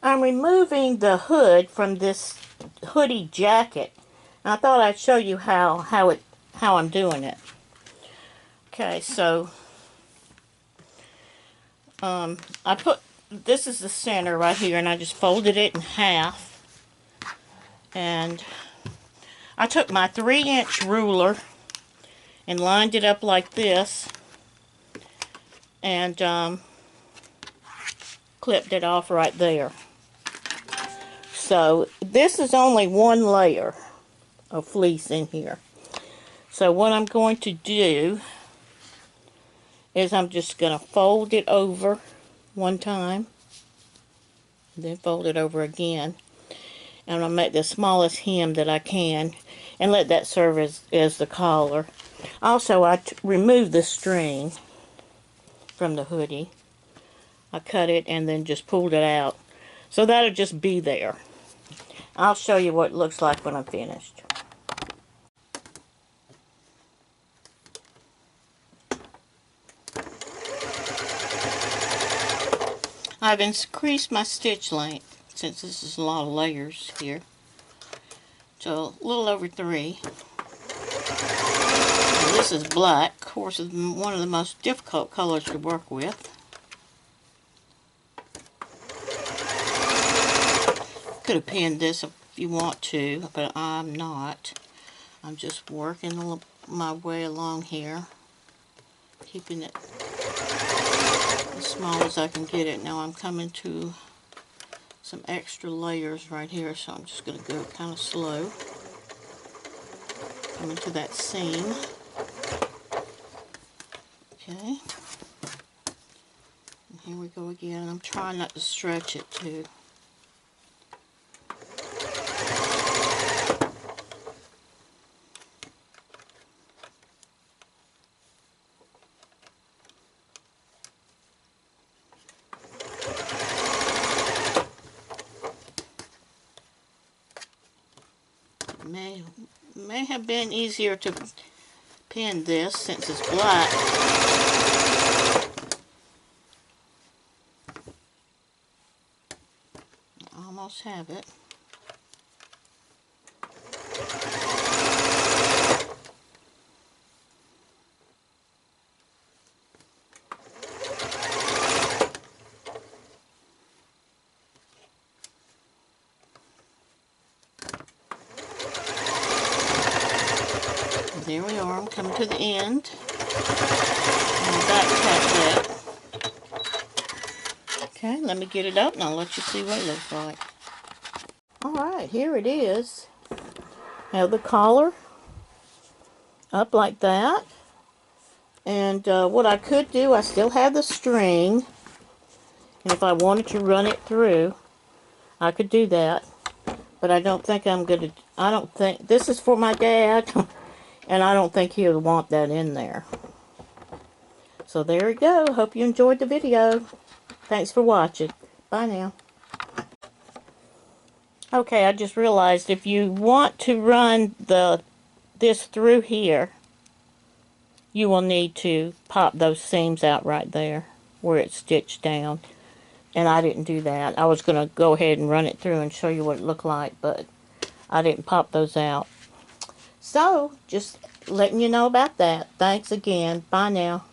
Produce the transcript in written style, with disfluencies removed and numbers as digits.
I'm removing the hood from this hoodie jacket. And I thought I'd show you how I'm doing it. Okay, so I put, this is the center right here, and I just folded it in half. And I took my 3-inch ruler and lined it up like this, and clipped it off right there. So this is only one layer of fleece in here. So what I'm going to do is I'm just going to fold it over one time, then fold it over again, and I'm going to make the smallest hem that I can and let that serve as the collar. Also, I removed the string from the hoodie. I cut it and then just pulled it out. So that'll just be there. I'll show you what it looks like when I'm finished. I've increased my stitch length, since this is a lot of layers here, to a little over 3. And this is black. Of course, it's one of the most difficult colors to work with. Could have pinned this if you want to, but I'm not. I'm just working my way along here, keeping it as small as I can get it. Now I'm coming to some extra layers right here, so I'm just going to go kind of slow. Coming to that seam. Okay. And here we go again. I'm trying not to stretch it too. May have been easier to pin this since it's black. I almost have it. There we are. I'm coming to the end. And back that. Okay, let me get it up and I'll let you see what it looks like. Alright, here it is. Have the collar up like that. And what I could do, I still have the string. And if I wanted to run it through, I could do that. But I don't think I'm going to, this is for my dad. And I don't think he'll want that in there. So there you go. Hope you enjoyed the video. Thanks for watching. Bye now. Okay, I just realized if you want to run this through here, you will need to pop those seams out right there where it's stitched down. And I didn't do that. I was going to go ahead and run it through and show you what it looked like, but I didn't pop those out. So, just letting you know about that. Thanks again. Bye now.